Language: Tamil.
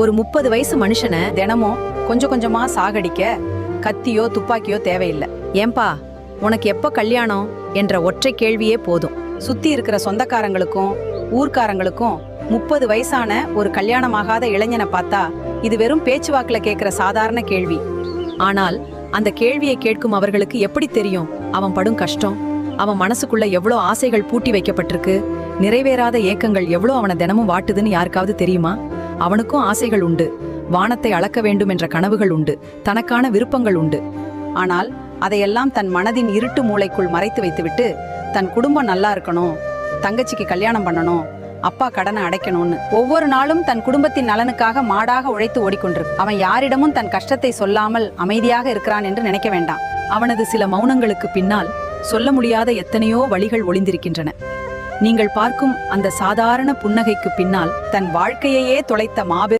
ஒரு 30 வயசு மனுஷனை தினமும் கொஞ்சம் கொஞ்சமா சாகடிக்க கத்தியோ துப்பாக்கியோ தேவையில்லை. ஏன்பா உனக்கு எப்ப கல்யாணம் என்ற ஒற்றை கேள்வியே போதும். சுத்தி இருக்கிற சொந்தக்காரங்களுக்கும் ஊர்க்காரங்களுக்கும் 30 வயசான ஒரு கல்யாணமாகாத இளைஞனை பார்த்தா இது வெறும் பேச்சுவாக்குல கேட்கிற சாதாரண கேள்வி. ஆனால் அந்த கேள்வியை கேட்கும் அவர்களுக்கு எப்படி தெரியும் அவன் படும் கஷ்டம், அவன் மனசுக்குள்ள எவ்வளோ ஆசைகள் பூட்டி வைக்கப்பட்டிருக்கு, நிறைவேறாத ஏக்கங்கள் எவ்வளோ அவனை தினமும் வாட்டுதுன்னு யாருக்காவது தெரியுமா? அவனுக்கும் ஆசைகள் உண்டு, வானத்தை அளக்க வேண்டும் என்ற கனவுகள் உண்டு, தனக்கான விருப்பங்கள் உண்டு. ஆனால் அதையெல்லாம் தன் மனதின் இருட்டு மூளைக்குள் மறைத்து வைத்துவிட்டு தன் குடும்பம் நல்லா இருக்கணும், தங்கச்சிக்கு கல்யாணம் பண்ணணும், அப்பா கடனை அடைக்கணும்னு ஒவ்வொரு நாளும் தன் குடும்பத்தின் நலனுக்காக மாடாக உழைத்து ஓடிக்கொண்டிருக்கு. அவன் யாரிடமும் தன் கஷ்டத்தை சொல்லாமல் அமைதியாக இருக்கிறான் என்று நினைக்க வேண்டாம். அவனது சில மௌனங்களுக்கு பின்னால் சொல்ல முடியாத எத்தனையோ வழிகள் ஒளிந்திருக்கின்றன. நீங்கள் பார்க்கும் அந்த சாதாரண புன்னகைக்கு பின்னால் தன் வாழ்க்கையையே தொலைத்த மாபெரும்